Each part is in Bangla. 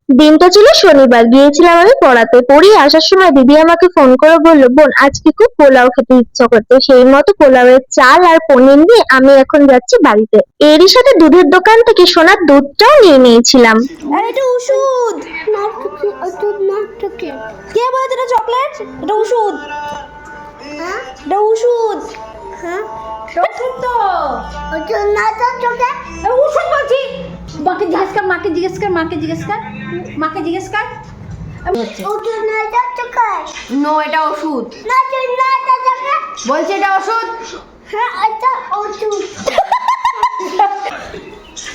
দিনটা ছিল শনিবার, গিয়েছিলাম আমি পড়াতে। পড়িয়ে আসার সময় দিদি আমাকে ফোন করে বলল, বোন আজকে খুব পোলাও খেতে ইচ্ছা করছে। সেই মতো পোলাওয়ের চাল আর পনির নিয়ে আমি এখন যাচ্ছি বাড়িতে। এরই সাথে দুধের দোকান থেকে সোনার দুধটাও নিয়ে নিয়েছিলাম। আরে এটা ওষুধ। কে বলেছে এটা চকলেট? এটা ওষুধ। এটা ওষুধ। ওষুধ তো ওষুধ বলছি। মাকে জিজ্ঞেস কর, মাকে জিজ্ঞেস কর, মাকে জিজ্ঞেস কর, মাকে জিজ্ঞেস কর। নো, এটা ওষুধ বলছি, এটা ওষুধ।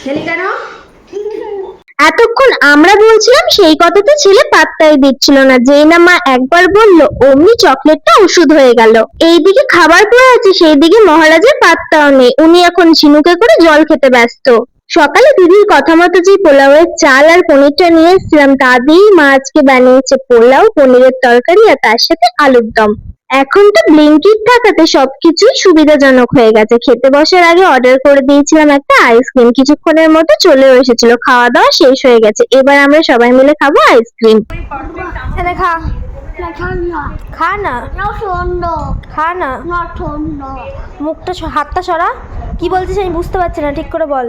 খেলি কেন? এতক্ষণ আমরা বলছিলাম সেই কথাতে ছেলে পাত্তাই দিচ্ছিল না। যেই না মা একবার বলল, অমনি চকলেটটা ওষুধ হয়ে গেল। এইদিকে খাবার পড়ে আছে, সেই দিকে মহারাজের পাত্তাও নেই। উনি এখন ঝিনুকে করে জল খেতে ব্যস্ত। সকালে দিদির কথা মতো যে পোলাওয়ের চাল আর পনিরটা নিয়ে এসেছিলাম তা দিয়েই মা আজকে বানিয়েছে পোলাও, পনিরের তরকারি আর তার সাথে আলুর দম। এখন তো ব্লিঙ্কিট থাকাতে সবকিছুই সুবিধাজনক হয়ে গেছে। খেতে বসার আগে অর্ডার করে দিয়েছিলাম একটা আইসক্রিম, কিছুক্ষণের মধ্যে চলেও এসেছিল। খাওয়া দাওয়া শেষ হয়ে গেছে, এবার আমরা সবাই মিলে খাবো আইসক্রিম। এনে খা, খা না, খা না। মুখটা হাতটা সরা। কি বলছিস আমি বুঝতে পারছি না, ঠিক করে বল।